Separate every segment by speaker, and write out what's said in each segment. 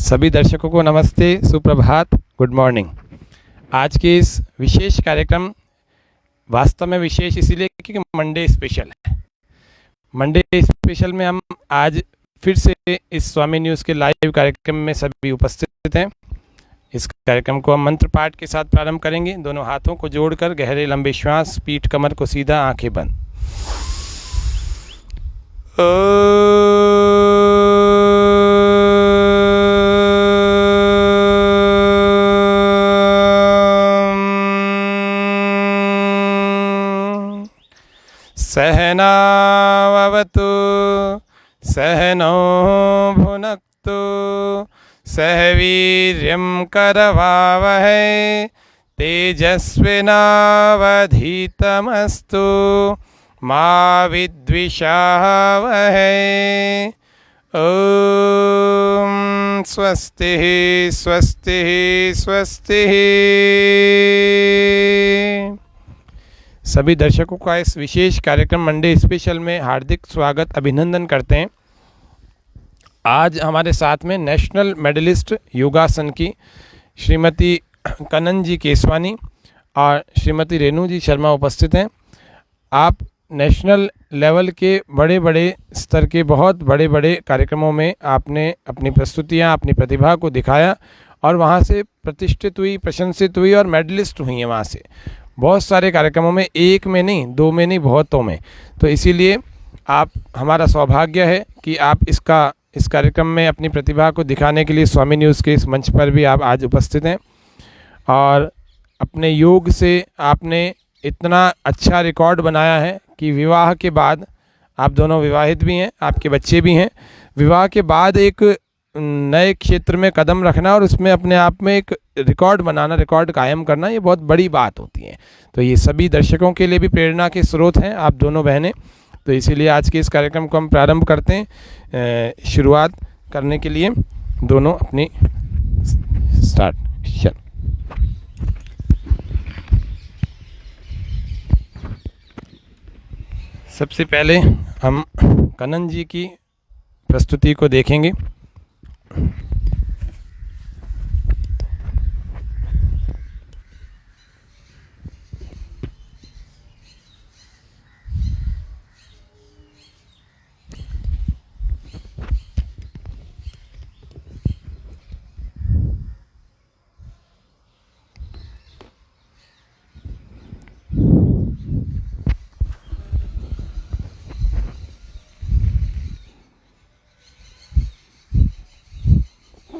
Speaker 1: सभी दर्शकों को नमस्ते, सुप्रभात, गुड मॉर्निंग। आज के इस विशेष कार्यक्रम वास्तव में विशेष इसीलिए क्योंकि मंडे स्पेशल है। मंडे स्पेशल में हम आज फिर से इस स्वामी न्यूज़ के लाइव कार्यक्रम में सभी उपस्थित हैं। इस कार्यक्रम को हम मंत्र पाठ के साथ प्रारंभ करेंगे। दोनों हाथों को जोड़कर गहरे लंबे श्वास, पीठ कमर को सीधा, आंखें बंद। सहनावतु सहनौ भुनक्तु सह वीर्यं करवावहै तेजस्विनावधीतमस्तु मा विद्विषावहै। ओम स्वस्ति स्वस्ति स्वस्ति। सभी दर्शकों का इस विशेष कार्यक्रम मंडे स्पेशल में हार्दिक स्वागत, अभिनंदन करते हैं। आज हमारे साथ में नेशनल मेडलिस्ट योगासन की श्रीमती कनन जी केसवानी और श्रीमती रेणु जी शर्मा उपस्थित हैं। आप नेशनल लेवल के बड़े बड़े स्तर के बहुत बड़े बड़े कार्यक्रमों में आपने अपनी प्रस्तुतियां, अपनी प्रतिभा को दिखाया और वहां से प्रतिष्ठित हुई, प्रशंसित हुई और मेडलिस्ट हुई हैं। वहाँ से बहुत सारे कार्यक्रमों में, एक में नहीं, दो में नहीं, बहुतों में। तो इसीलिए आप, हमारा सौभाग्य है कि आप इस कार्यक्रम में अपनी प्रतिभा को दिखाने के लिए स्वामी न्यूज़ के इस मंच पर भी आप आज उपस्थित हैं। और अपने योग से आपने इतना अच्छा रिकॉर्ड बनाया है कि विवाह के बाद, आप दोनों विवाहित भी हैं, आपके बच्चे भी हैं, विवाह के बाद एक नए क्षेत्र में कदम रखना और उसमें अपने आप में एक रिकॉर्ड बनाना, रिकॉर्ड कायम करना, ये बहुत बड़ी बात होती है। तो ये सभी दर्शकों के लिए भी प्रेरणा के स्रोत हैं आप दोनों बहनें। तो इसीलिए आज के इस कार्यक्रम को हम प्रारंभ करते हैं। शुरुआत करने के लिए दोनों अपनी स्टार्ट। सबसे पहले हम कनन जी की प्रस्तुति को देखेंगे।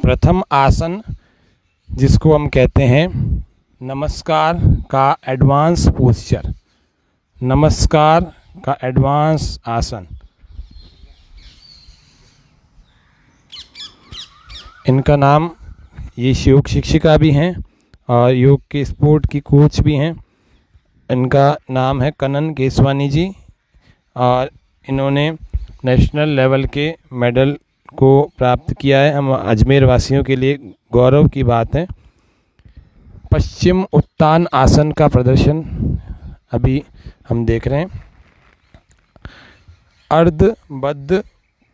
Speaker 1: प्रथम आसन, जिसको हम कहते हैं नमस्कार का एडवांस पोस्चर, नमस्कार का एडवांस आसन। इनका नाम, ये योग शिक्षिका भी हैं और योग के स्पोर्ट की कोच भी हैं। इनका नाम है कनन केसवानी जी और इन्होंने नेशनल लेवल के मेडल को प्राप्त किया है। हम अजमेर वासियों के लिए गौरव की बात है। पश्चिम उत्तान आसन का प्रदर्शन अभी हम देख रहे हैं। अर्धबद्ध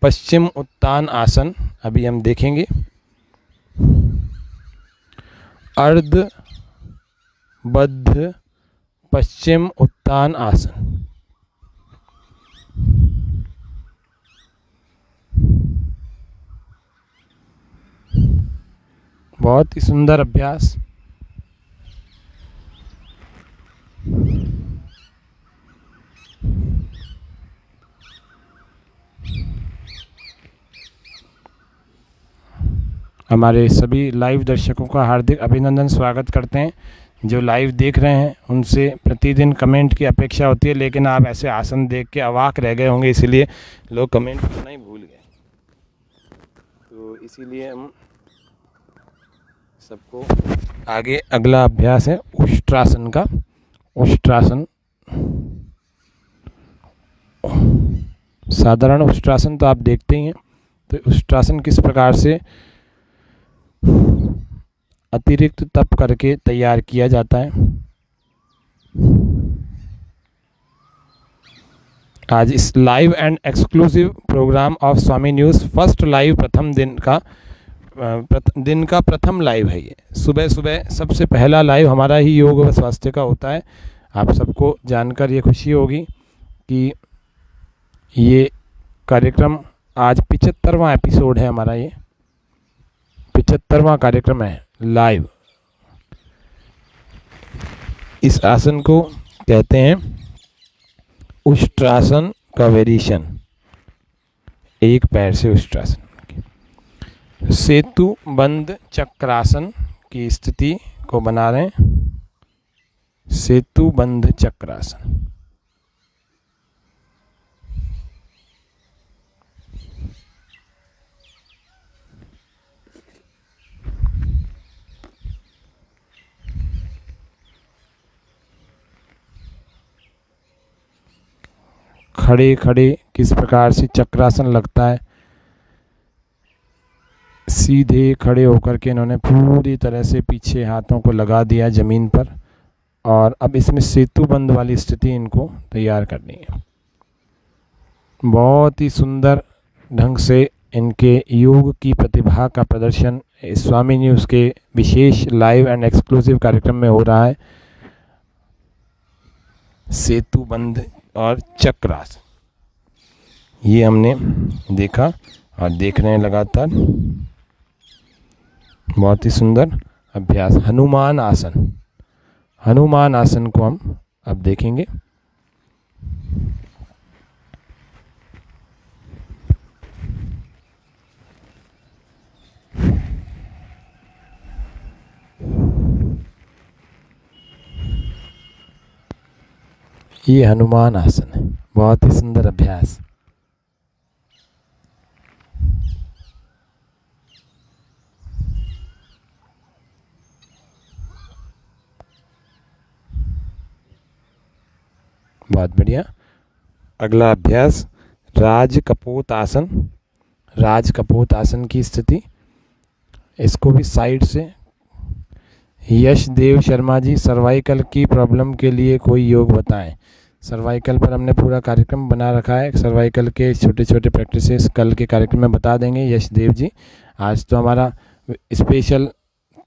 Speaker 1: पश्चिम उत्तान आसन अभी हम देखेंगे। अर्धबद्ध पश्चिम उत्तान आसन। बहुत ही सुंदर अभ्यास। हमारे सभी लाइव दर्शकों का हार्दिक अभिनंदन, स्वागत करते हैं। जो लाइव देख रहे हैं उनसे प्रतिदिन कमेंट की अपेक्षा होती है, लेकिन आप ऐसे आसन देख के अवाक रह गए होंगे, इसीलिए लोग कमेंट करना ही भूल गए। तो इसीलिए हम सबको आगे अगला अभ्यास है उष्ट्रासन का। उष्ट्रासन, साधारण उष्ट्रासन तो आप देखते ही हैं। तो उष्ट्रासन किस प्रकार से अतिरिक्त तप करके तैयार किया जाता है। आज इस live and exclusive programme of Swami news first live प्रथम दिन का दिन का प्रथम लाइव है ये। सुबह सुबह सबसे पहला लाइव हमारा ही योग व स्वास्थ्य का होता है। आप सबको जानकर ये खुशी होगी कि ये कार्यक्रम आज 75वां एपिसोड है हमारा। ये 75वां कार्यक्रम है लाइव। इस आसन को कहते हैं उष्ट्रासन का वेरिएशन, एक पैर से उष्ट्रासन। सेतु बंद चक्रासन की स्थिति को बना रहे हैं, सेतु बंद चक्रासन। खड़े खड़े किस प्रकार से चक्रासन लगता है, सीधे खड़े होकर के इन्होंने पूरी तरह से पीछे हाथों को लगा दिया ज़मीन पर, और अब इसमें सेतु बंद वाली स्थिति इनको तैयार करनी है। बहुत ही सुंदर ढंग से इनके योग की प्रतिभा का प्रदर्शन स्वामी न्यूज़ के विशेष लाइव एंड एक्सक्लूसिव कार्यक्रम में हो रहा है। सेतु बंद और चक्रासन ये हमने देखा और देख रहे हैं लगातार। बहुत ही सुंदर अभ्यास हनुमान आसन, हनुमान आसन को हम अब देखेंगे। ये हनुमान आसन है, बहुत ही सुंदर अभ्यास। बहुत बढ़िया। अगला अभ्यास राज कपोत आसन, राज कपोत आसन की स्थिति। इसको भी साइड से। यशदेव शर्मा जी, सर्वाइकल की प्रॉब्लम के लिए कोई योग बताएं। सर्वाइकल पर हमने पूरा कार्यक्रम बना रखा है, सर्वाइकल के छोटे छोटे प्रैक्टिसेस कल के कार्यक्रम में बता देंगे यशदेव जी। आज तो हमारा स्पेशल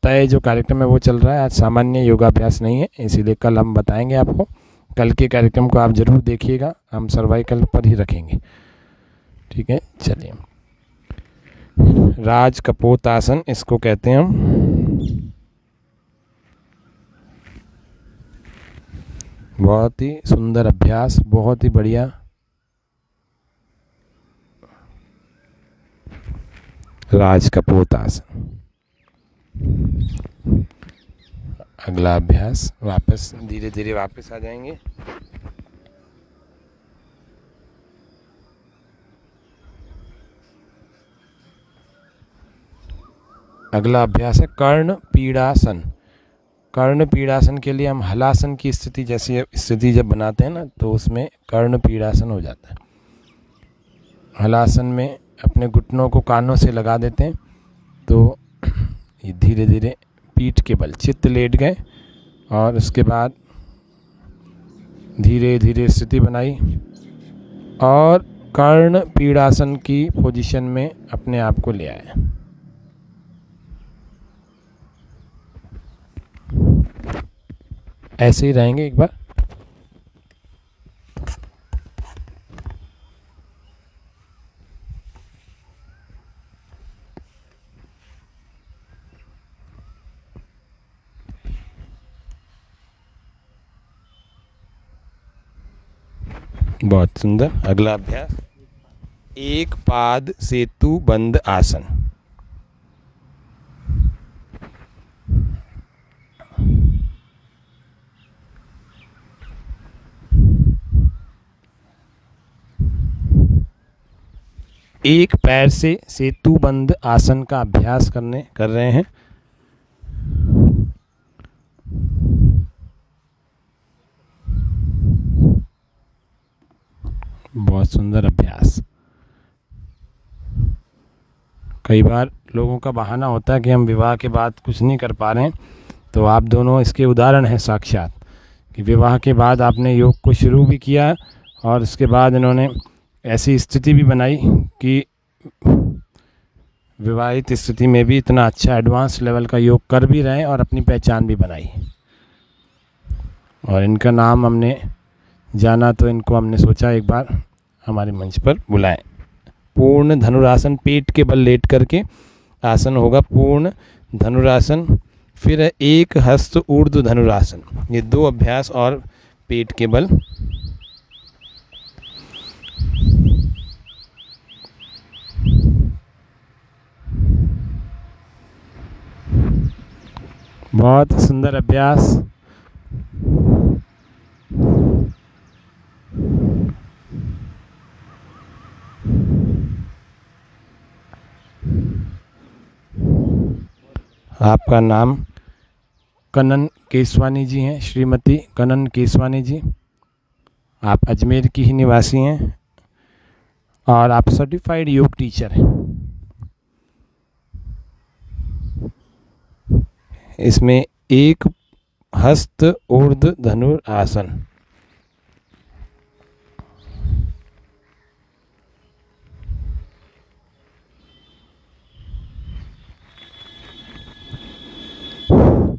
Speaker 1: तय जो कार्यक्रम है वो चल रहा है, आज सामान्य योगाभ्यास नहीं है, इसीलिए कल हम बताएंगे आपको। कल के कार्यक्रम को आप ज़रूर देखिएगा, हम सर्वाइकल पर ही रखेंगे। ठीक है, चलिए। राज कपोत आसन इसको कहते हैं हम। बहुत ही सुंदर अभ्यास, बहुत ही बढ़िया। राज कपोत आसन। अगला अभ्यास, वापस धीरे धीरे वापस आ जाएंगे। अगला अभ्यास है कर्ण पीड़ासन। कर्ण पीड़ासन के लिए हम हलासन की स्थिति जैसी स्थिति जब बनाते हैं ना, तो उसमें कर्ण पीड़ासन हो जाता है। हलासन में अपने घुटनों को कानों से लगा देते हैं, तो ये धीरे धीरे पीठ के बल चित्त लेट गए, और उसके बाद धीरे धीरे स्थिति बनाई और कर्ण पीड़ासन की पोजीशन में अपने आप को ले आए। ऐसे ही रहेंगे एक बार। बहुत सुंदर। अगला अभ्यास एक पाद सेतु बंद आसन। एक पैर से सेतु बंद आसन का अभ्यास कर रहे हैं। बहुत सुंदर अभ्यास। कई बार लोगों का बहाना होता है कि हम विवाह के बाद कुछ नहीं कर पा रहे हैं, तो आप दोनों इसके उदाहरण हैं साक्षात, कि विवाह के बाद आपने योग को शुरू भी किया और उसके बाद इन्होंने ऐसी स्थिति भी बनाई कि विवाहित स्थिति में भी इतना अच्छा एडवांस लेवल का योग कर भी रहे हैं और अपनी पहचान भी बनाई। और इनका नाम हमने जाना तो इनको हमने सोचा एक बार हमारे मंच पर बुलाएं। पूर्ण धनुरासन, पेट के बल लेट करके आसन होगा पूर्ण धनुरासन, फिर है एक हस्त ऊर्ध्व धनुरासन। ये 2 अभ्यास और पेट के बल। बहुत सुंदर अभ्यास। आपका नाम कनन केसवानी जी हैं, श्रीमती कनन केसवानी जी। आप अजमेर की ही निवासी हैं और आप सर्टिफाइड योग टीचर हैं। इसमें एक हस्त ऊर्ध्व धनुरासन।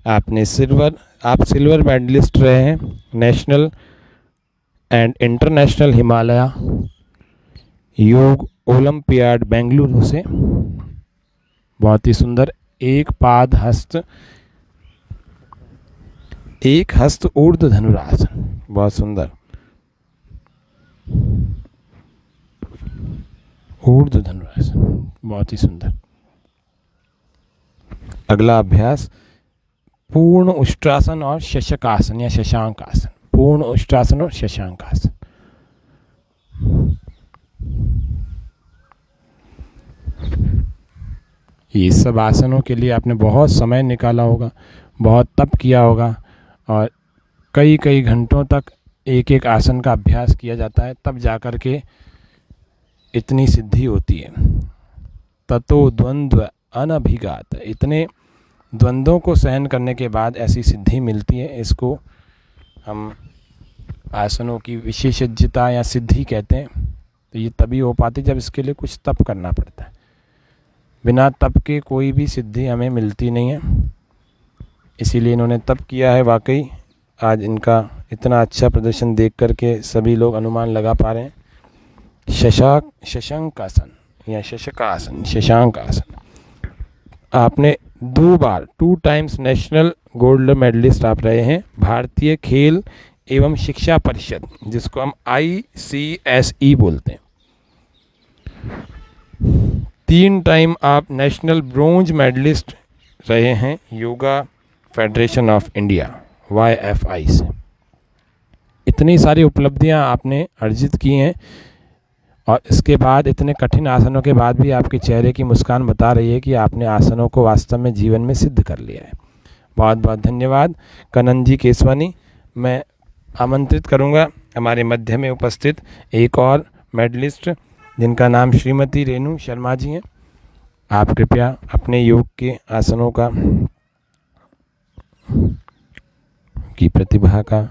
Speaker 1: आप सिल्वर मेडलिस्ट रहे हैं नेशनल एंड इंटरनेशनल हिमालय योग ओलंपियाड बेंगलुरु से। बहुत ही सुंदर। एक पाद हस्त, एक हस्त ऊर्ध्व धनुरासन, बहुत सुंदर। ऊर्ध्व धनुरासन बहुत ही सुंदर। अगला अभ्यास पूर्ण उष्ट्रासन और शशकासन या शशांक आसन। पूर्ण उष्ट्रासन और शशांक आसन। ये सब आसनों के लिए आपने बहुत समय निकाला होगा, बहुत तप किया होगा और कई कई घंटों तक एक एक आसन का अभ्यास किया जाता है, तब जाकर के इतनी सिद्धि होती है। ततो द्वंद्व अनभिघात, इतने द्वंद्वों को सहन करने के बाद ऐसी सिद्धि मिलती है। इसको हम आसनों की विशेषज्ञता या सिद्धि कहते हैं। तो ये तभी हो पाती जब इसके लिए कुछ तप करना पड़ता है। बिना तप के कोई भी सिद्धि हमें मिलती नहीं है, इसीलिए इन्होंने तप किया है। वाकई आज इनका इतना अच्छा प्रदर्शन देख करके सभी लोग अनुमान लगा पा रहे हैं। शशांक आसन या शशकासन, शशांक आसन। आपने 2 बार 2 टाइम्स नेशनल गोल्ड मेडलिस्ट आप रहे हैं भारतीय खेल एवं शिक्षा परिषद, जिसको हम ICSE बोलते हैं। 3 टाइम आप नेशनल ब्रोंज मेडलिस्ट रहे हैं yoga federation of India YFI से। इतनी सारी उपलब्धियां आपने अर्जित की हैं और इसके बाद इतने कठिन आसनों के बाद भी आपके चेहरे की मुस्कान बता रही है कि आपने आसनों को वास्तव में जीवन में सिद्ध कर लिया है। बहुत बहुत धन्यवाद कनन जी केसवानी। मैं आमंत्रित करूंगा हमारे मध्य में उपस्थित एक और मेडलिस्ट जिनका नाम श्रीमती रेणु शर्मा जी हैं। आप कृपया अपने योग के आसनों की प्रतिभा का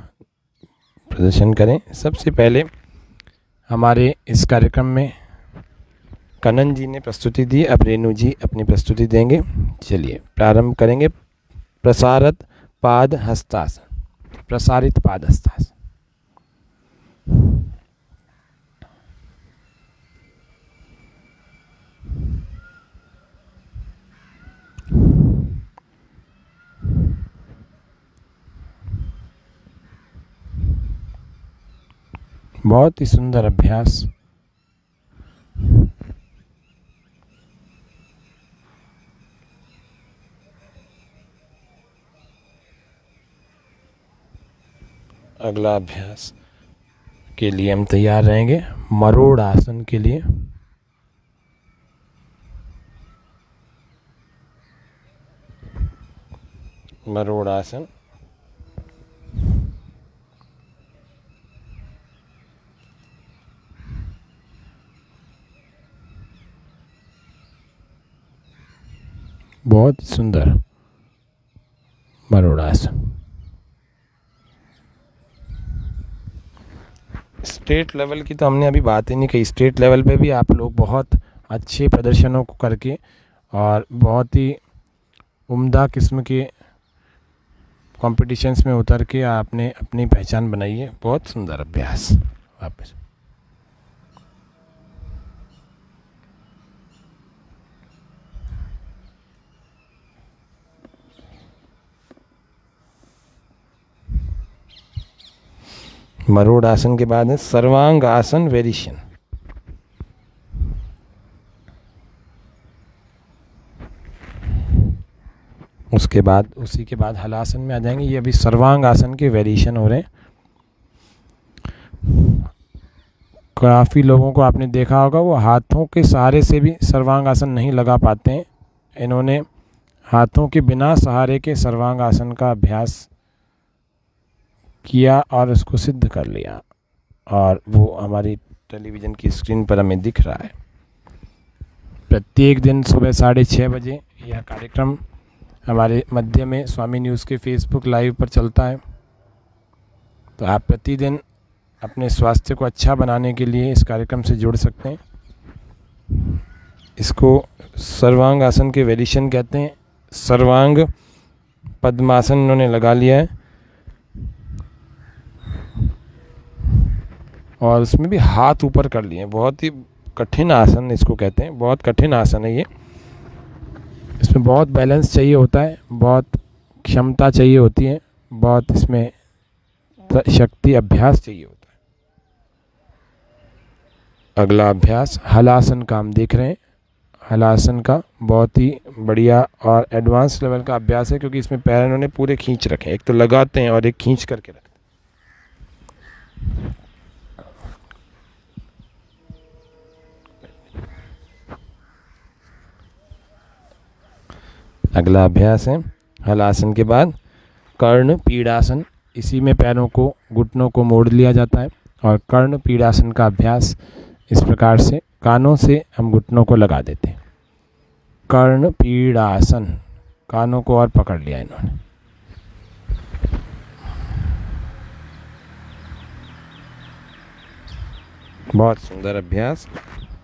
Speaker 1: प्रदर्शन करें। सबसे पहले हमारे इस कार्यक्रम में कनन जी ने प्रस्तुति दी, अब रेणु जी अपनी प्रस्तुति देंगे। चलिए प्रारंभ करेंगे। प्रसारित पाद हस्तासन। प्रसारित पाद हस्तासन। बहुत ही सुंदर अभ्यास। अगला अभ्यास के लिए हम तैयार रहेंगे मरोड़ आसन के लिए। मरोड़ आसन। बहुत सुंदर मरोड़ आसन। स्टेट लेवल की तो हमने अभी बात ही नहीं कही। स्टेट लेवल पे भी आप लोग बहुत अच्छे प्रदर्शनों को करके और बहुत ही उम्दा किस्म के कॉम्पिटिशन्स में उतर के आपने अपनी पहचान बनाई है। बहुत सुंदर अभ्यास। वापस मरोड़ आसन के बाद है सर्वांग आसन वेरिएशन। उसके बाद उसी के बाद हलासन में आ जाएंगे। ये अभी सर्वांग आसन के वेरिएशन हो रहे हैं। काफ़ी लोगों को आपने देखा होगा वो हाथों के सहारे से भी सर्वांग आसन नहीं लगा पाते हैं। इन्होंने हाथों के बिना सहारे के सर्वांग आसन का अभ्यास किया और उसको सिद्ध कर लिया, और वो हमारी टेलीविज़न की स्क्रीन पर हमें दिख रहा है। प्रत्येक दिन सुबह 6:30 बजे यह कार्यक्रम हमारे मध्य में स्वामी न्यूज़ के फेसबुक लाइव पर चलता है। तो आप प्रतिदिन अपने स्वास्थ्य को अच्छा बनाने के लिए इस कार्यक्रम से जुड़ सकते हैं। इसको सर्वांग आसन के वेरिएशन कहते हैं। सर्वांग पद्मासन इन्होंने लगा लिया है, और उसमें भी हाथ ऊपर कर लिए। बहुत ही कठिन आसन इसको कहते हैं, बहुत कठिन आसन है ये। इसमें बहुत बैलेंस चाहिए होता है, बहुत क्षमता चाहिए होती है, बहुत इसमें शक्ति अभ्यास चाहिए होता है। अगला अभ्यास हलासन का हम देख रहे हैं। हलासन का बहुत ही बढ़िया और एडवांस लेवल का अभ्यास है, क्योंकि इसमें पैर इन्होंने पूरे खींच रखे हैं। एक तो लगाते हैं और एक खींच करके रखते हैं। अगला अभ्यास है हलासन के बाद कर्ण पीड़ासन। इसी में पैरों को, घुटनों को मोड़ लिया जाता है, और कर्ण पीड़ासन का अभ्यास इस प्रकार से कानों से हम घुटनों को लगा देते हैं। कर्ण पीड़ासन, कानों को और पकड़ लिया इन्होंने। बहुत सुंदर अभ्यास।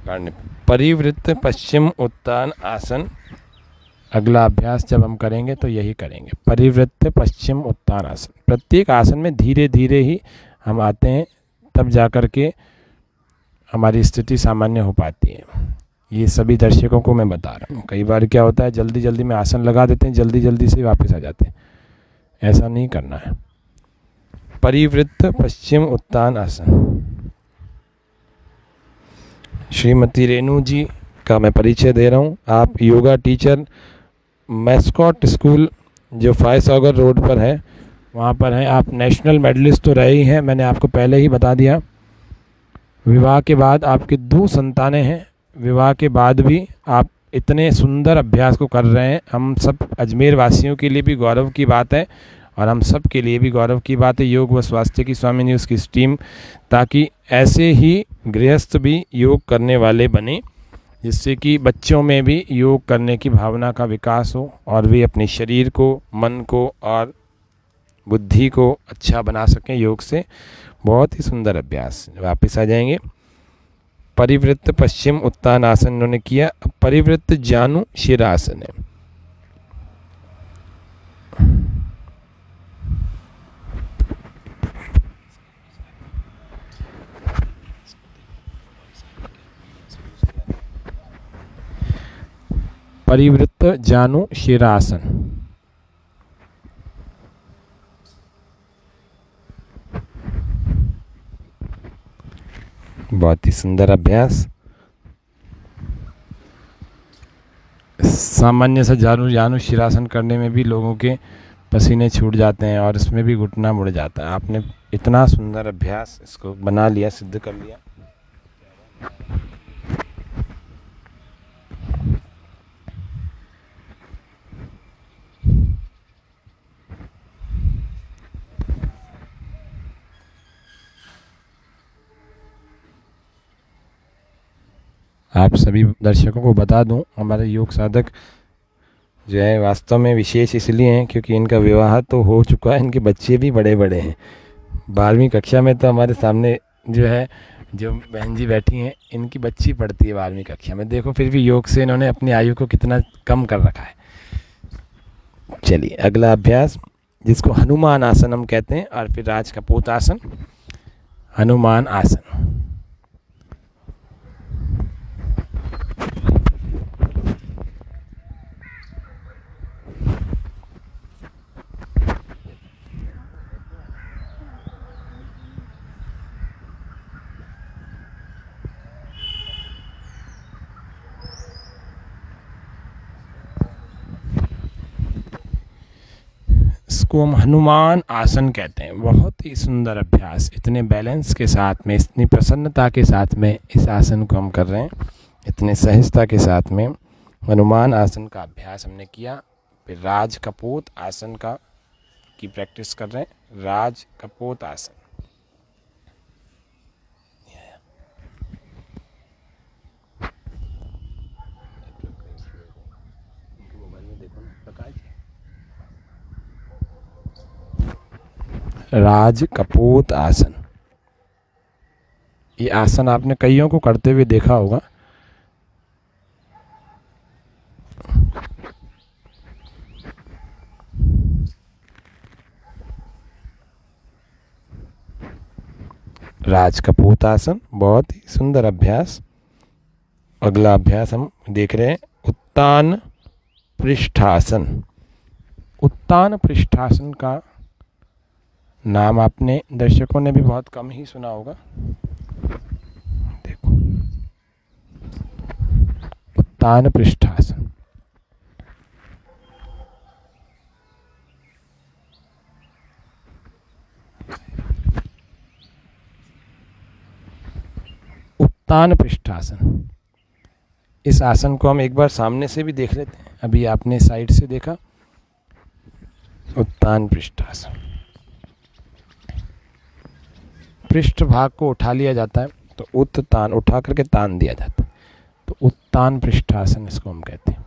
Speaker 1: कर्ण परिवृत्त पश्चिम उत्तान आसन। अगला अभ्यास जब हम करेंगे तो यही करेंगे, परिवृत्त पश्चिम उत्तान आसन। प्रत्येक आसन में धीरे धीरे ही हम आते हैं, तब जाकर के हमारी स्थिति सामान्य हो पाती है। ये सभी दर्शकों को मैं बता रहा हूँ। कई बार क्या होता है, जल्दी जल्दी में आसन लगा देते हैं, जल्दी जल्दी से वापस आ जाते हैं। ऐसा नहीं करना है। परिवृत्त पश्चिम उत्तान आसन। श्रीमती रेणु जी का मैं परिचय दे रहा हूँ। आप योगा टीचर मैस्कॉट स्कूल जो फायसागर रोड पर है, वहाँ पर हैं। आप नेशनल मेडलिस्ट तो रहे ही हैं, मैंने आपको पहले ही बता दिया। विवाह के बाद आपकी 2 संतानें हैं। विवाह के बाद भी आप इतने सुंदर अभ्यास को कर रहे हैं। हम सब अजमेर वासियों के लिए भी गौरव की बात है, और हम सब के लिए भी गौरव की बात है, योग व स्वास्थ्य की स्वामी न्यूज़ की टीम, ताकि ऐसे ही गृहस्थ भी योग करने वाले बने, जिससे कि बच्चों में भी योग करने की भावना का विकास हो, और वे अपने शरीर को, मन को और बुद्धि को अच्छा बना सकें योग से। बहुत ही सुंदर अभ्यास। वापस आ जाएंगे। परिवृत्त पश्चिम उत्तान आसन इन्होंने किया। अब परिवृत्त जानु शिरासन है। परिवृत्त जानु शिरासन। बहुत ही सुंदर अभ्यास। सामान्य सा जानु शिरासन करने में भी लोगों के पसीने छूट जाते हैं, और इसमें भी घुटना मुड़ जाता है। आपने इतना सुंदर अभ्यास इसको बना लिया, सिद्ध कर लिया। आप सभी दर्शकों को बता दूं, हमारे योग साधक जो है वास्तव में विशेष इसलिए हैं क्योंकि इनका विवाह तो हो चुका है, इनके बच्चे भी बड़े बड़े हैं। 12वीं कक्षा में तो हमारे सामने जो है जो बहन जी बैठी हैं इनकी बच्ची पढ़ती है 12वीं कक्षा में, देखो फिर भी योग से इन्होंने अपनी आयु को कितना कम कर रखा है। चलिए अगला अभ्यास, जिसको हनुमान आसन हम कहते हैं, और फिर राज कपूत आसन, हनुमान आसन। इसको हम हनुमान आसन कहते हैं। बहुत ही सुंदर अभ्यास, इतने बैलेंस के साथ में, इतनी प्रसन्नता के साथ में इस आसन को हम कर रहे हैं, इतने सहजता के साथ में। हनुमान आसन का अभ्यास हमने किया। फिर राज कपूत आसन का की प्रैक्टिस कर रहे हैं, राज कपूत आसन। राज कपूत आसन, ये आसन आपने कईयों को करते हुए देखा होगा। राज कपूत आसन बहुत ही सुंदर अभ्यास। अगला अभ्यास हम देख रहे हैं, उत्तान पृष्ठासन। उत्तान पृष्ठासन का नाम आपने दर्शकों ने भी बहुत कम ही सुना होगा। देखो, उत्तान पृष्ठासन। उत्तान पृष्ठासन, इस आसन को हम एक बार सामने से भी देख लेते हैं। अभी आपने साइड से देखा, उत्तान पृष्ठासन। पृष्ठ भाग को उठा लिया जाता है, तो उत्तान उठा करके तान दिया जाता है, तो उत्तान पृष्ठासन इसको हम कहते हैं।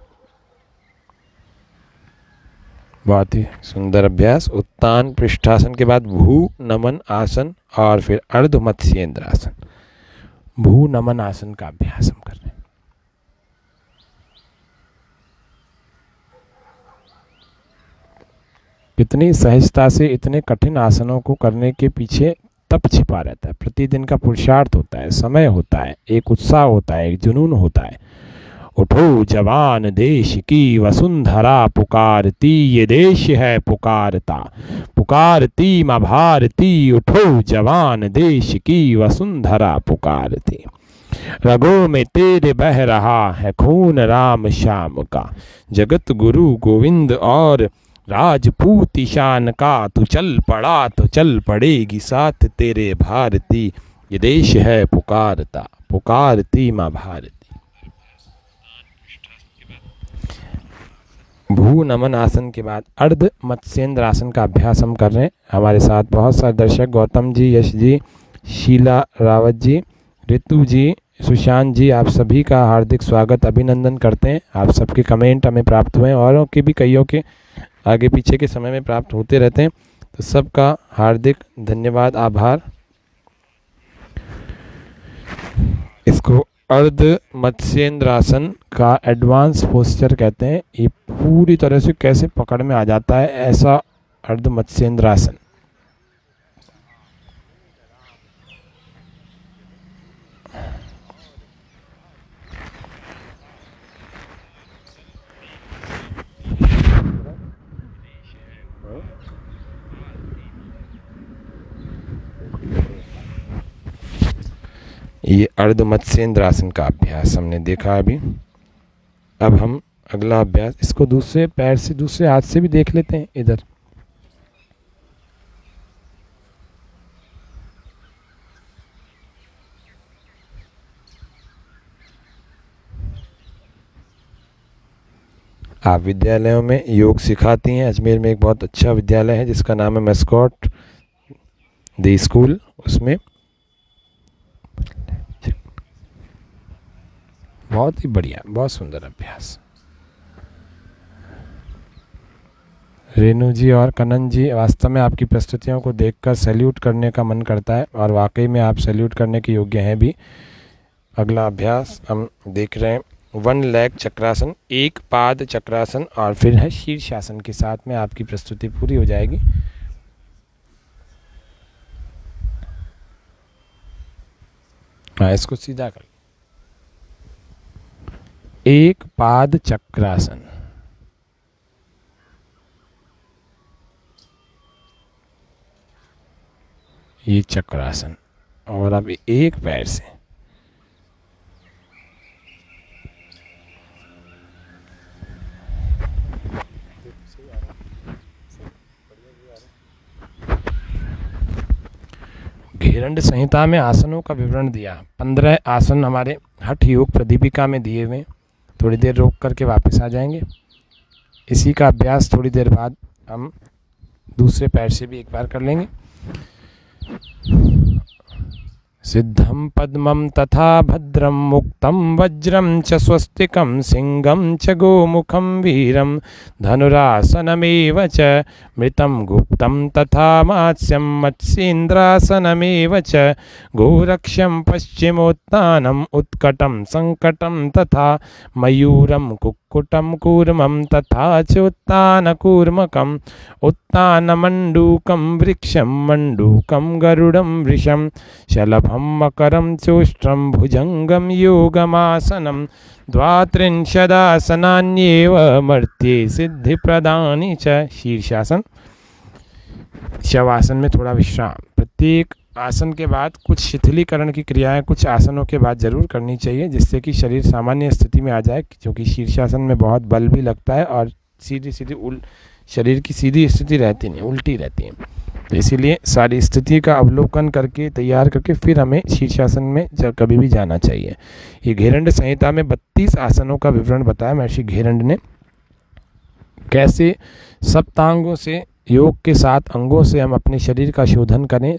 Speaker 1: बहुत ही सुंदर अभ्यास। उत्तान पृष्ठासन के बाद भू नमन आसन और फिर अर्ध मत्स्येंद्र आसन। भू नमन आसन का अभ्यास हम कर रहे हैं। कितनी सहजता से इतने कठिन आसनों को करने के पीछे तप छिपा रहता है। प्रतिदिन का पुरुषार्थ होता है, समय होता है, एक उत्साह होता है, एक जुनून होता है। उठो जवान देश की वसुंधरा पुकारती, ये देश है पुकारता, पुकारती माँ भारती। उठो जवान देश की वसुंधरा पुकारती, रगों में तेरे बह रहा है खून राम श्याम का। जगत गुरु गोविंद और राजपूत ईशान का, तू चल पड़ा तो चल पड़ेगी साथ तेरे भारती। ये देश है पुकारता, पुकारती माँ भारती। भू नमन आसन के बाद अर्ध मत्स्येंद्र आसन का अभ्यास हम कर रहे हैं। हमारे साथ बहुत सारे दर्शक, गौतम जी, यश जी, शीला रावत जी, ऋतु जी, सुशांत जी, आप सभी का हार्दिक स्वागत अभिनंदन करते हैं। आप सबके कमेंट हमें प्राप्त हुए हैं, औरों के भी कईयों के आगे पीछे के समय में प्राप्त होते रहते हैं, तो सबका हार्दिक धन्यवाद, आभार। इसको अर्ध मत्स्येंद्र आसन का एडवांस पोस्चर कहते हैं। ये पूरी तरह से कैसे पकड़ में आ जाता है, ऐसा अर्ध मत्स्येंद्र आसन। ये अर्ध मत्स्येंद्र आसन का अभ्यास हमने देखा अभी। अब हम अगला अभ्यास, इसको दूसरे पैर से, दूसरे हाथ से भी देख लेते हैं। इधर आप विद्यालयों में योग सिखाती हैं। अजमेर में एक बहुत अच्छा विद्यालय है जिसका नाम है मैस्कॉट द स्कूल। उसमें बहुत ही बढ़िया, बहुत सुंदर अभ्यास। रेणु जी और कनन जी, वास्तव में आपकी प्रस्तुतियों को देखकर सैल्यूट करने का मन करता है और वाकई में आप सैल्यूट करने के योग्य हैं भी। अगला अभ्यास हम देख रहे हैं 1 लेग चक्रासन, एक पाद चक्रासन, और फिर है शीर्षासन के साथ में आपकी प्रस्तुति पूरी हो जाएगी। हाँ, इसको सीधा कर। एक पाद चक्रासन, ये चक्रासन, और अब एक पैर से घेरंड संहिता में आसनों का विवरण दिया। 15 आसन हमारे हठ योग प्रदीपिका में दिए हुए। थोड़ी देर रोक करके वापस आ जाएंगे। इसी का अभ्यास थोड़ी देर बाद हम दूसरे पैर से भी एक बार कर लेंगे। सिद्धं पद्मं तथा भद्रं मुक्तं वज्रं च स्वस्तिकं सिंहं च गोमुखं वीरं धनुरासनमेव च मृतं गुप्तं तथा मात्स्यं मत्स्येन्द्रासनमेव च गोरक्षं पश्चिमोत्तानम् उत्कटं संकटं तथा मयूरं कुक्कुटं कूर्मं तथा च उत्तानकूर्मकम् उत्तानमण्डूकं वृक्षं मण्डूकं गरुडं वृषं शलभं मकरं चोष्ट्रं भुजंगम योगमासनं द्वात्रिंशदासनान्येव मर्त्ये सिद्धि प्रदानि च। शीर्षासन, शवासन में थोड़ा विश्राम। प्रत्येक आसन के बाद कुछ शिथिलीकरण की क्रियाएं कुछ आसनों के बाद जरूर करनी चाहिए, जिससे कि शरीर सामान्य स्थिति में आ जाए, क्योंकि शीर्षासन में बहुत बल भी लगता है और सीधी शरीर की सीधी स्थिति रहती नहीं, उल्टी रहती है। तो इसीलिए सारी स्थिति का अवलोकन करके तैयार करके फिर हमें शीर्षासन में कभी भी जाना चाहिए। ये घेरंड संहिता में 32 आसनों का विवरण बताया महर्षि घेरंड ने, कैसे सप्तांगों से, योग के 7 अंगों से हम अपने शरीर का शोधन करें।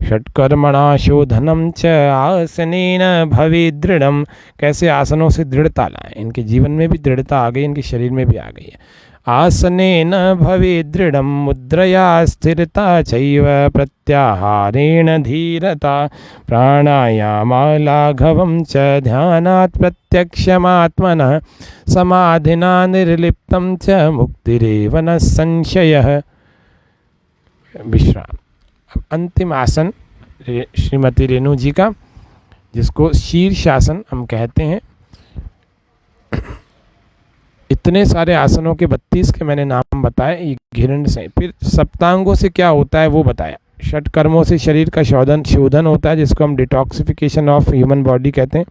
Speaker 1: षट्कर्मणा शोधनम च आसनेन भवेत् दृढ़म, कैसे आसनों से दृढ़ता लाएं। इनके जीवन में भी दृढ़ता आ गई, इनके शरीर में भी आ गई है। आसनेन भवेत् दृढ़ं मुद्रया स्थिरता चैव प्रत्याहारेण धीरता प्राणायामालाघवं च ध्यानात् प्रत्यक्षमात्मनः समाधिना निर्लिप्तं च मुक्तिरेव न संशयः। विश्राम। अब अंतिम आसन श्रीमती रेणु जी का, जिसको शीर्षासन हम कहते हैं। इतने सारे आसनों के 32 के मैंने नाम बताए, ये घेरंड से। फिर सप्तांगों से क्या होता है वो बताया। षट कर्मों से शरीर का शोधन होता है, जिसको हम डिटॉक्सिफिकेशन ऑफ ह्यूमन बॉडी कहते हैं।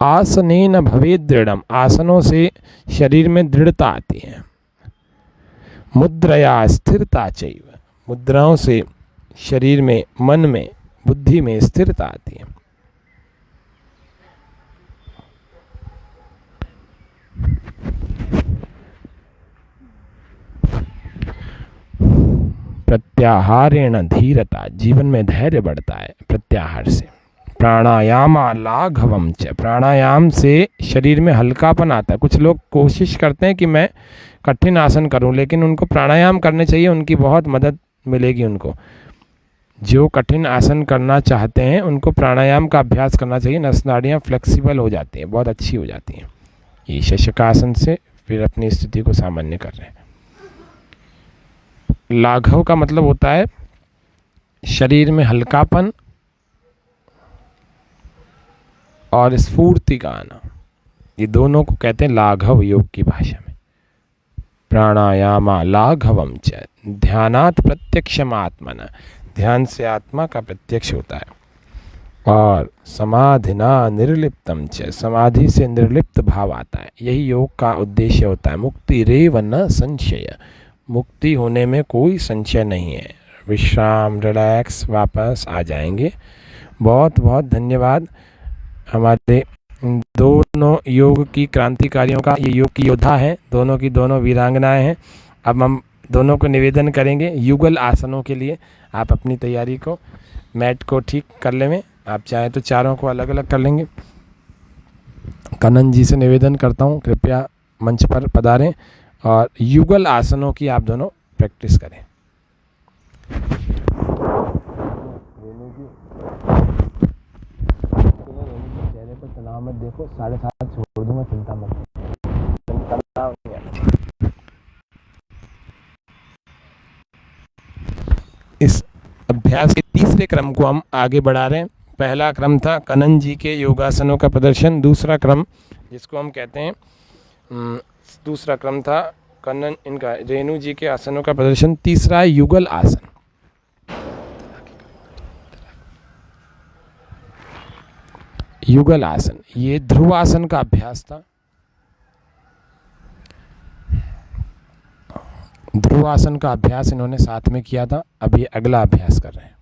Speaker 1: आसनेन भवेत् दृढ़म, आसनों से शरीर में दृढ़ता आती है। मुद्रया स्थिरता चैव, मुद्राओं से शरीर में, मन में, बुद्धि में स्थिरता आती है। प्रत्याहारेण धीरता, जीवन में धैर्य बढ़ता है प्रत्याहार से। प्राणायामा लाघवम च, प्राणायाम से शरीर में हल्कापन आता है। कुछ लोग कोशिश करते हैं कि मैं कठिन आसन करूं, लेकिन उनको प्राणायाम करने चाहिए, उनकी बहुत मदद मिलेगी उनको। जो कठिन आसन करना चाहते हैं उनको प्राणायाम का अभ्यास करना चाहिए, नस नाड़ियाँ फ्लेक्सिबल हो जाती हैं, बहुत अच्छी हो जाती हैं। ये शशकासन से फिर अपनी स्थिति को सामान्य कर रहे हैं। लाघव का मतलब होता है शरीर में हल्कापन और स्फूर्ति का आना, ये दोनों को कहते हैं लाघव योग की भाषा में। प्राणायामा लाघवम च ध्यानात् प्रत्यक्षमात्मना, ध्यान से आत्मा का प्रत्यक्ष होता है। और समाधिना निर्लिप्तम च, समाधि से निर्लिप्त भाव आता है। यही योग का उद्देश्य होता है। मुक्ति रेव न संशय, मुक्ति होने में कोई संशय नहीं है। विश्राम, रिलैक्स, वापस आ जाएंगे। बहुत बहुत धन्यवाद हमारे दोनों योग की क्रांतिकारियों का। ये योग की योद्धा हैं, दोनों की दोनों वीरांगनाएं हैं। अब हम दोनों को निवेदन करेंगे युगल आसनों के लिए। आप अपनी तैयारी को, मैट को ठीक कर लें। आप चाहें तो चारों को अलग अलग कर लेंगे। कनन जी से निवेदन करता हूँ, कृपया मंच पर पधारें और युगल आसनों की आप दोनों प्रैक्टिस करें। चेहरे पर तनाव मत देखो, 7:30 छोड़ दूंगा, चिंता मत तनाव नहीं आना। इस अभ्यास के तीसरे क्रम को हम आगे बढ़ा रहे हैं। पहला क्रम था कनन जी के योगासनों का प्रदर्शन। दूसरा क्रम जिसको हम कहते हैं दूसरा क्रम था कनन इनका रेणु जी के आसनों का प्रदर्शन। तीसरा है युगल आसन। युगल आसन ये ध्रुव आसन का अभ्यास था। ध्रुव आसन का अभ्यास इन्होंने साथ में किया था। अब ये अगला अभ्यास कर रहे हैं।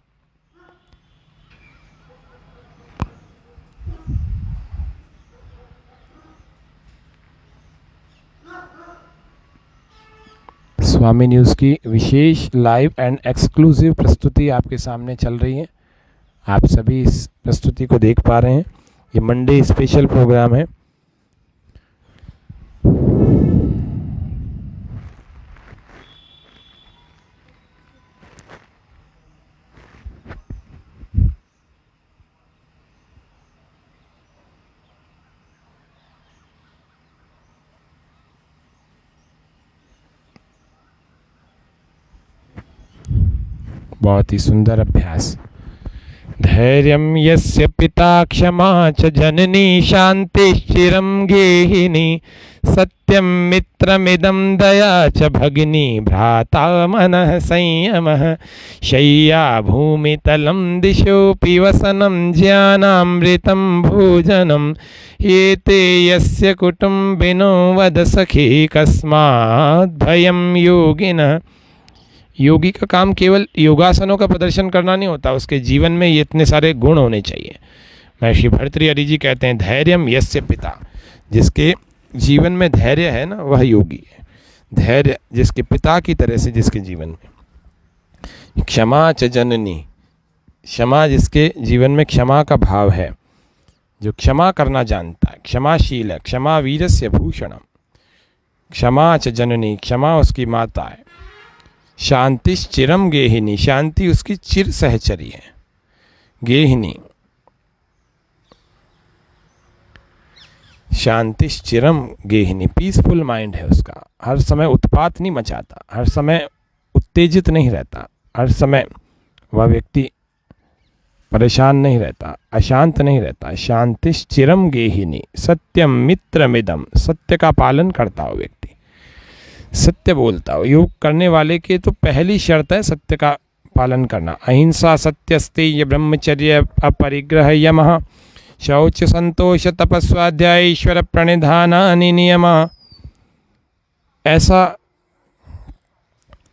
Speaker 1: स्वामी न्यूज़ की विशेष लाइव एंड एक्सक्लूसिव प्रस्तुति आपके सामने चल रही है। आप सभी इस प्रस्तुति को देख पा रहे हैं। ये मंडे स्पेशल प्रोग्राम है। बहुत ही सुंदर अभ्यास। धैर्यं यस्य पिता क्षमा च जननी शान्तिश्चिरं गेहिनी सत्यं मित्रमिदं दया च भगिनी भ्राता मनः संयमः शय्या भूमितलं दिशोऽपि वसनं ज्ञानामृतं भोजनं एते यस्य कुटुम्बिनो वद सखी कस्मात् भयं योगिनः। योगी का काम केवल योगासनों का प्रदर्शन करना नहीं होता, उसके जीवन में ये इतने सारे गुण होने चाहिए। महर्षि भर्तृहरि जी कहते हैं धैर्यम यस्य पिता, जिसके जीवन में धैर्य है ना वह योगी है। धैर्य जिसके पिता की तरह से जिसके जीवन में। क्षमा च जननी, क्षमा जिसके जीवन में क्षमा का भाव है, जो क्षमा करना जानता है, क्षमाशील है। क्षमा वीरस्य भूषणम। क्षमा च जननी, क्षमा उसकी माता है। शांतिश्चिरम गेहिनी, शांति उसकी चिर सहचरी है। गेहिनी शांतिश्चिरम गेहिनी, पीसफुल माइंड है उसका। हर समय उत्पात नहीं मचाता, हर समय उत्तेजित नहीं रहता, हर समय वह व्यक्ति परेशान नहीं रहता, अशांत नहीं रहता। शांतिश्चिरम गेहिनी सत्यम मित्रमिदम, सत्य का पालन करता हो व्यक्ति, सत्य बोलता हो। योग करने वाले के तो पहली शर्त है सत्य का पालन करना। अहिंसा सत्यस्तेय ब्रह्मचर्य अपरिग्रह यमः शौच संतोष तपस्वाध्याय ईश्वर प्रणिधानानि नियमः। ऐसा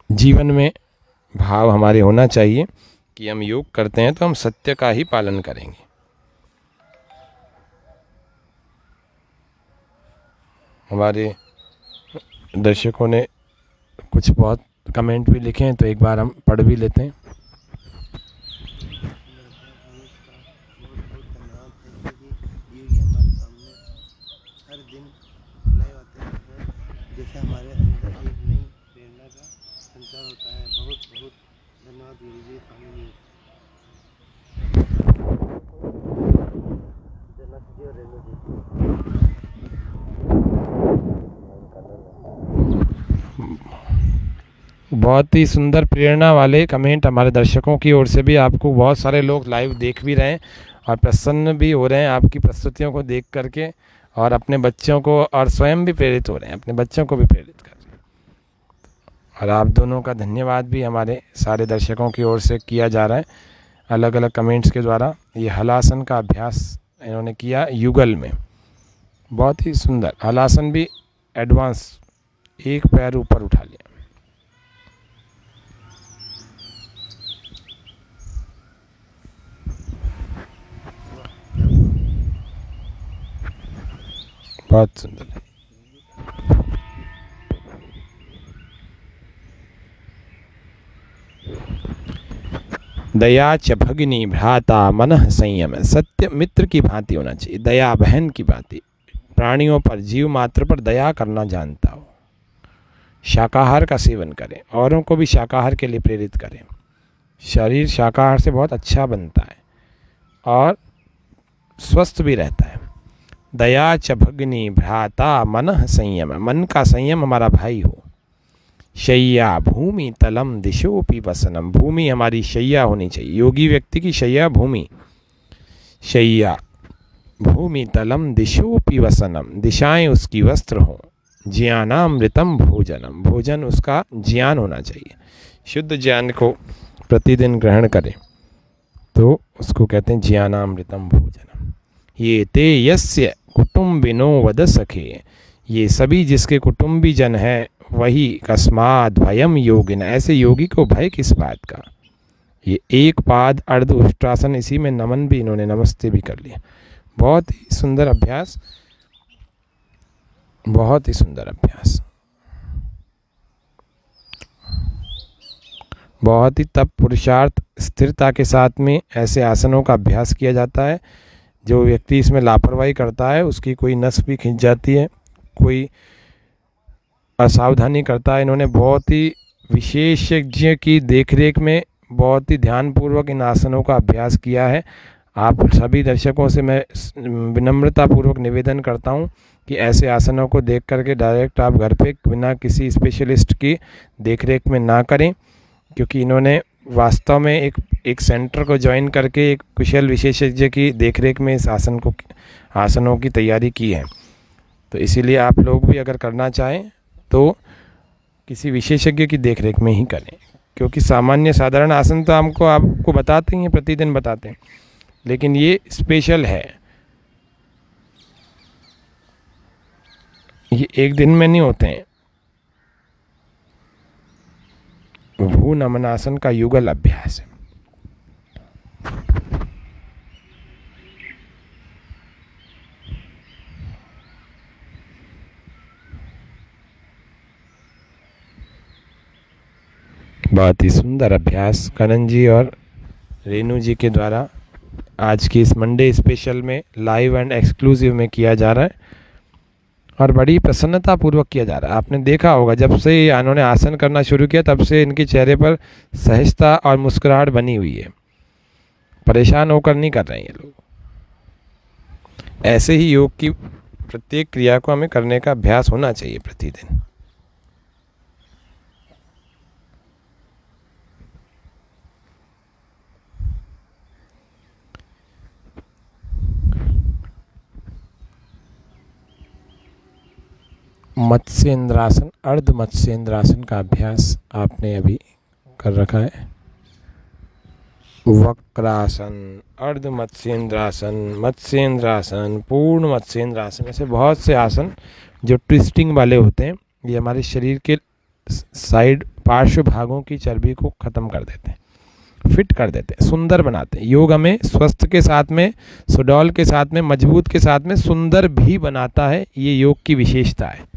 Speaker 1: जीवन में भाव हमारे होना चाहिए कि हम योग करते हैं तो हम सत्य का ही पालन करेंगे। हमारे दर्शकों ने कुछ बहुत कमेंट भी लिखे हैं, तो एक बार हम पढ़ भी लेते हैं।
Speaker 2: हर दिन नए आते हैं, जैसे हमारे अंदर एक नई प्रेरणा का संचार होता है। बहुत बहुत धन्यवाद गुरु जी। स्वामी जनक जी और रेणु जी।
Speaker 1: बहुत ही सुंदर प्रेरणा वाले कमेंट हमारे दर्शकों की ओर से भी। आपको बहुत सारे लोग लाइव देख भी रहे हैं और प्रसन्न भी हो रहे हैं आपकी प्रस्तुतियों को देख करके, और अपने बच्चों को और स्वयं भी प्रेरित हो रहे हैं, अपने बच्चों को भी प्रेरित कर रहे हैं। और आप दोनों का धन्यवाद भी हमारे सारे दर्शकों की ओर से किया जा रहा है अलग अलग कमेंट्स के द्वारा। ये हलासन का अभ्यास इन्होंने किया युगल में, बहुत ही सुंदर। हलासन भी एडवांस, एक पैर ऊपर उठा लिया। बहुत सुंदर है। दया च भगिनी भ्राता मनः संयम, सत्य मित्र की भांति होना चाहिए, दया बहन की भांति, प्राणियों पर, जीव मात्र पर दया करना जानता हो। शाकाहार का सेवन करें, औरों को भी शाकाहार के लिए प्रेरित करें। शरीर शाकाहार से बहुत अच्छा बनता है और स्वस्थ भी रहता है। दया च भगिनी भ्राता मनः संयम, मन का संयम हमारा भाई हो। शय्या भूमि तलम दिशोपि वसनम, भूमि हमारी शैया होनी चाहिए। योगी व्यक्ति की शैया भूमि, शैया भूमि तलम दिशोपि वसनम, दिशाएं उसकी वस्त्र हों। ज्ञानामृतम भोजनम, भोजन उसका ज्ञान होना चाहिए। शुद्ध ज्ञान को प्रतिदिन ग्रहण करें तो उसको कहते हैं ज्ञानामृतम भोजनम। ये ते यस्य कुटुम्बिनो वद सखे, ये सभी जिसके कुटुंबी जन हैं वही कस्माद भयम योगिन, ऐसे योगी को भय किस बात का। ये एक पाद अर्ध उष्ट्रासन, इसी में नमन भी इन्होंने नमस्ते भी कर लिया। बहुत ही सुंदर अभ्यास, बहुत ही सुंदर अभ्यास, बहुत ही तप पुरुषार्थ स्थिरता के साथ में ऐसे आसनों का अभ्यास किया जाता है। जो व्यक्ति इसमें लापरवाही करता है उसकी कोई नस भी खिंच जाती है, कोई असावधानी करता है। इन्होंने बहुत ही विशेषज्ञ की देखरेख में बहुत ही ध्यानपूर्वक इन आसनों का अभ्यास किया है। आप सभी दर्शकों से मैं विनम्रतापूर्वक निवेदन करता हूं कि ऐसे आसनों को देख करके डायरेक्ट आप घर पे बिना किसी स्पेशलिस्ट की देखरेख में ना करें, क्योंकि इन्होंने वास्तव में एक सेंटर को ज्वाइन करके एक कुशल विशेषज्ञ की देखरेख में इस आसनों की तैयारी की है। तो इसीलिए आप लोग भी अगर करना चाहें तो किसी विशेषज्ञ की देखरेख में ही करें, क्योंकि सामान्य साधारण आसन तो आपको बताते ही हैं, प्रतिदिन बताते हैं, लेकिन ये स्पेशल है। ये एक दिन में नहीं होते हैं। भू नमनासन का युगल अभ्यास है। बहुत ही सुंदर अभ्यास करण जी और रेनू जी के द्वारा आज की इस मंडे स्पेशल में लाइव एंड एक्सक्लूसिव में किया जा रहा है और बड़ी प्रसन्नता पूर्वक किया जा रहा है। आपने देखा होगा जब से इन्होंने आसन करना शुरू किया तब से इनके चेहरे पर सहजता और मुस्कुराहट बनी हुई है। परेशान होकर नहीं कर रहे हैं ये लोग। ऐसे ही योग की प्रत्येक क्रिया को हमें करने का अभ्यास होना चाहिए प्रतिदिन। मत्स्येंद्रासन, अर्ध मत्स्येंद्रासन का अभ्यास आपने अभी कर रखा है। वक्रासन, अर्ध मत्स्येंद्रासन, मत्स्येंद्रासन, पूर्ण मत्स्येंद्रासन, ऐसे बहुत से आसन जो ट्विस्टिंग वाले होते हैं, ये हमारे शरीर के साइड पार्श्व भागों की चर्बी को ख़त्म कर देते हैं, फिट कर देते हैं, सुंदर बनाते हैं। योग हमें स्वस्थ के साथ में, सुडौल के साथ में, मजबूत के साथ में सुंदर भी बनाता है। ये योग की विशेषता है।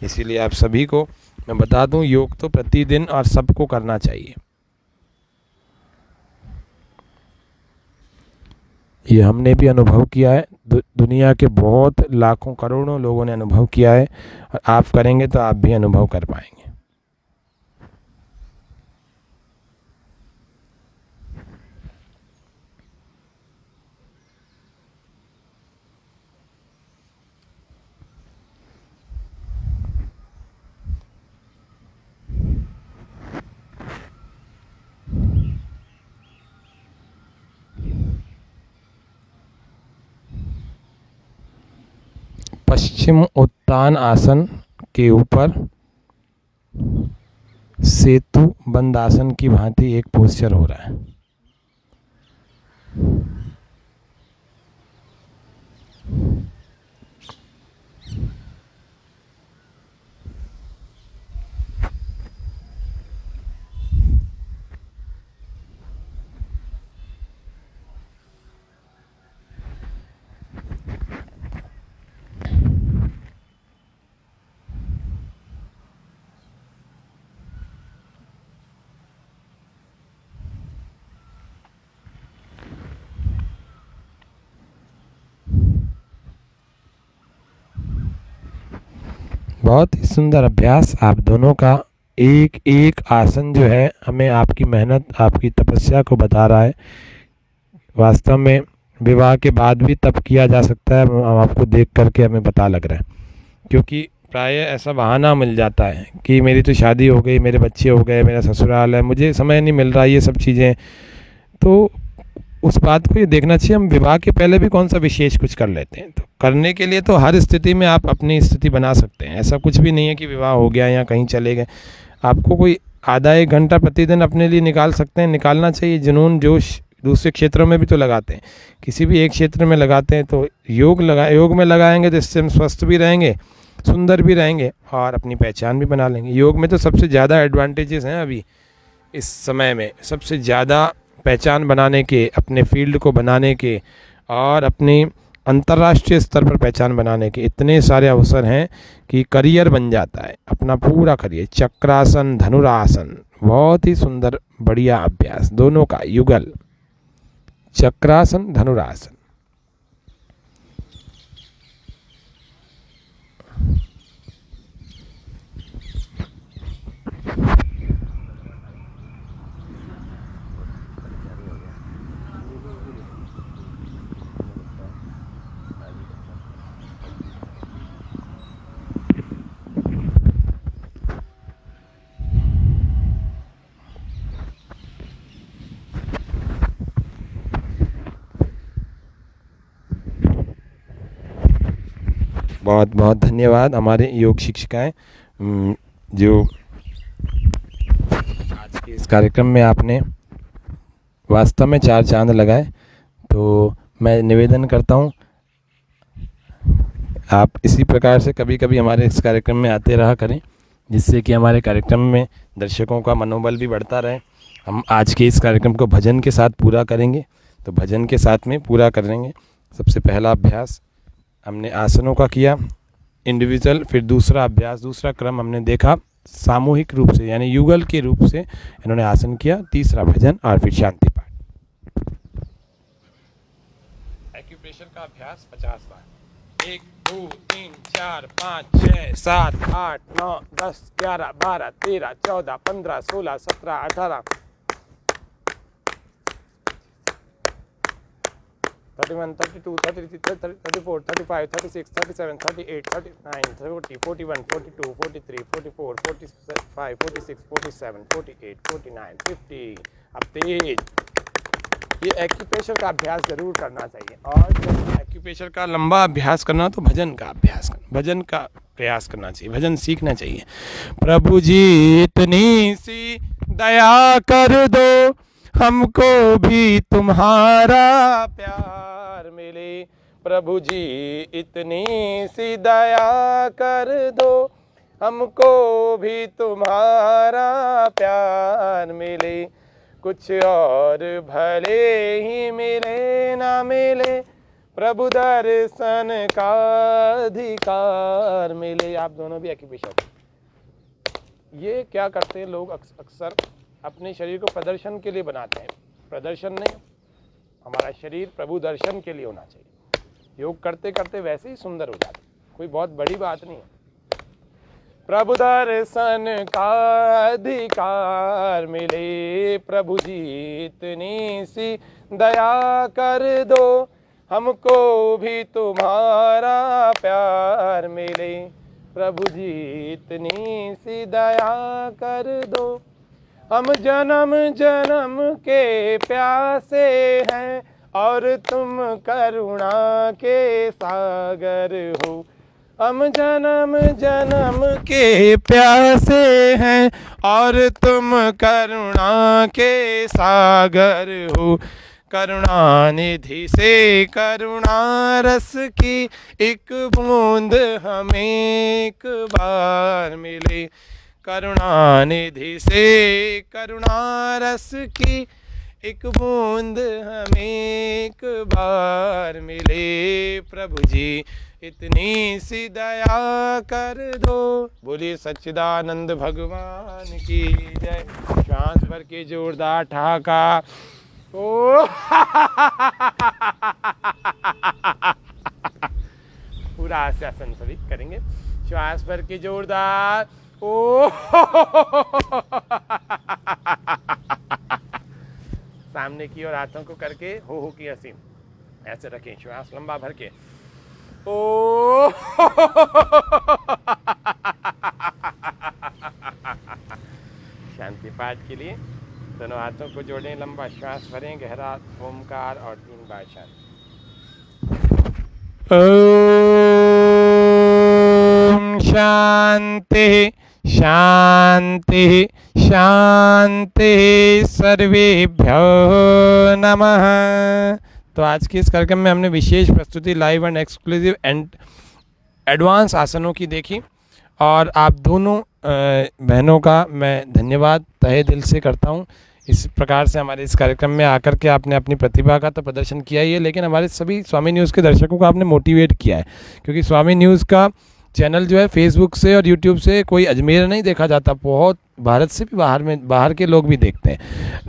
Speaker 1: इसीलिए आप सभी को मैं बता दूं, योग तो प्रतिदिन और सबको करना चाहिए। ये हमने भी अनुभव किया है, दुनिया के बहुत लाखों करोड़ों लोगों ने अनुभव किया है, और आप करेंगे तो आप भी अनुभव कर पाएंगे। पश्चिम उत्तान आसन के ऊपर सेतु बंद आसन की भांति एक पोस्चर हो रहा है। बहुत ही सुंदर अभ्यास आप दोनों का। एक एक आसन जो है हमें आपकी मेहनत, आपकी तपस्या को बता रहा है। वास्तव में विवाह के बाद भी तप किया जा सकता है, हम आपको देख करके हमें पता लग रहा है। क्योंकि प्राय ऐसा बहाना मिल जाता है कि मेरी तो शादी हो गई, मेरे बच्चे हो गए, मेरा ससुराल है, मुझे समय नहीं मिल रहा, ये सब चीज़ें। तो उस बात को ये देखना चाहिए, हम विवाह के पहले भी कौन सा विशेष कुछ कर लेते हैं। तो करने के लिए तो हर स्थिति में आप अपनी स्थिति बना सकते हैं। ऐसा कुछ भी नहीं है कि विवाह हो गया या कहीं चले गए, आपको कोई आधा एक घंटा प्रतिदिन अपने लिए निकाल सकते हैं, निकालना चाहिए। जुनून जोश दूसरे क्षेत्रों में भी तो लगाते हैं, किसी भी एक क्षेत्र में लगाते हैं तो योग में लगाएंगे तो इससे हम स्वस्थ भी रहेंगे, सुंदर भी रहेंगे और अपनी पहचान भी बना लेंगे। योग में तो सबसे ज़्यादा एडवांटेजेस हैं अभी इस समय में, सबसे ज़्यादा पहचान बनाने के, अपने फील्ड को बनाने के और अपनी अंतर्राष्ट्रीय स्तर पर पहचान बनाने के इतने सारे अवसर हैं कि करियर बन जाता है, अपना पूरा करियर। चक्रासन, धनुरासन, बहुत ही सुंदर बढ़िया अभ्यास दोनों का युगल, चक्रासन, धनुरासन। बहुत बहुत धन्यवाद हमारे योग शिक्षिकाएं, जो आज के इस कार्यक्रम में आपने वास्तव में चार चांद लगाए। तो मैं निवेदन करता हूँ आप इसी प्रकार से कभी कभी हमारे इस कार्यक्रम में आते रहा करें, जिससे कि हमारे कार्यक्रम में दर्शकों का मनोबल भी बढ़ता रहे। हम आज के इस कार्यक्रम को भजन के साथ पूरा करेंगे, तो भजन के साथ में पूरा करेंगे। सबसे पहला अभ्यास हमने आसनों का किया इंडिविजुअल, फिर दूसरा अभ्यास, दूसरा क्रम हमने देखा सामूहिक रूप से यानी युगल के रूप से इन्होंने आसन किया, तीसरा भजन और फिर शांति पाठ। एक्यूप्रेशर का अभ्यास 50 बार। 1 2 3 4 5 6 7 8 9 10 11 12 13 14 15 16 17 18 31 32 33 34 35 36 37 38 39 40 41 42 43 44 45 46 47 48 49 50। अब तेज ये एक्यूप्रेशर का अभ्यास जरूर करना चाहिए। और जब एक्यूप्रेशर का लंबा अभ्यास करना तो भजन का अभ्यास करना, भजन का प्रयास करना चाहिए, भजन सीखना चाहिए। प्रभु जी इतनी सी दया कर दो, हमको भी तुम्हारा प्यार मिले। प्रभु जी इतनी सी दया कर दो, हमको भी तुम्हारा प्यार मिले। कुछ और भले ही मिले ना मिले, प्रभु दर्शन का अधिकार मिले। आप दोनों भी एक्यूप्रेशर। ये क्या करते हैं लोग अक्सर अपने शरीर को प्रदर्शन के लिए बनाते हैं। प्रदर्शन नहीं, हमारा शरीर प्रभु दर्शन के लिए होना चाहिए। योग करते करते वैसे ही सुंदर हो जाते, कोई बहुत बड़ी बात नहीं है। प्रभु दर्शन का अधिकार मिले, प्रभु जी इतनी सी दया कर दो, हमको भी तुम्हारा प्यार मिले। प्रभु जी इतनी सी दया कर दो, हम जन्म जन्म के प्यासे हैं और तुम करुणा के सागर हो। हम जन्म जन्म के प्यासे हैं और तुम करुणा के सागर हो। करुणा निधि से करुणा रस की एक बूंद हमें एक बार मिले। करुणा निधि से करुणा रस की एक बूंद हमें एक बार मिले। प्रभु जी इतनी सी दया कर दो। बोलिए सच्चिदानंद भगवान की जय। श्वास भर के जोरदार ठहाका। ओ पूरा हास्यासन सभी करेंगे। श्वास भर के जोरदार ओ सामने की ओर हाथों को करके हो की हंसी ऐसे रखें। श्वास लंबा भर के ओ शांति पाठ के लिए दोनों हाथों को जोड़ें, लंबा श्वास भरें, गहरा ओमकार और 3 बार शांति। ओम शांति शांति शांति सर्वेभ्यो नमः। तो आज के इस कार्यक्रम में हमने विशेष प्रस्तुति live and exclusive and advance आसनों की देखी और आप दोनों बहनों का मैं धन्यवाद तहे दिल से करता हूं। इस प्रकार से हमारे इस कार्यक्रम में आकर के आपने अपनी प्रतिभा का तो प्रदर्शन किया ही है, लेकिन हमारे सभी स्वामी न्यूज़ के दर्शकों को आपने मोटिवेट किया है, क्योंकि स्वामी न्यूज़ का चैनल जो है फेसबुक से और यूट्यूब से कोई अजमेर नहीं देखा जाता, बहुत भारत से भी बाहर के लोग भी देखते हैं,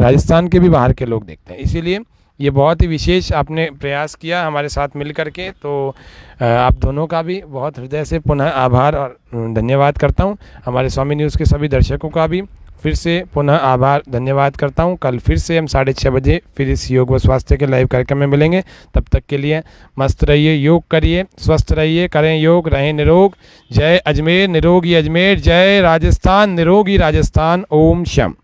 Speaker 1: राजस्थान के भी बाहर के लोग देखते हैं। इसीलिए ये बहुत ही विशेष आपने प्रयास किया हमारे साथ मिल कर के। तो आप दोनों का भी बहुत हृदय से पुनः आभार और धन्यवाद करता हूँ। हमारे स्वामी न्यूज़ के सभी दर्शकों का भी फिर से पुनः आभार धन्यवाद करता हूँ। कल फिर से हम 6:30 बजे फिर इस योग व स्वास्थ्य के लाइव कार्यक्रम में मिलेंगे। तब तक के लिए मस्त रहिए, योग करिए, स्वस्थ रहिए, करें योग, रहें निरोग। जय अजमेर, निरोगी अजमेर। जय राजस्थान, निरोगी राजस्थान। ओम शम।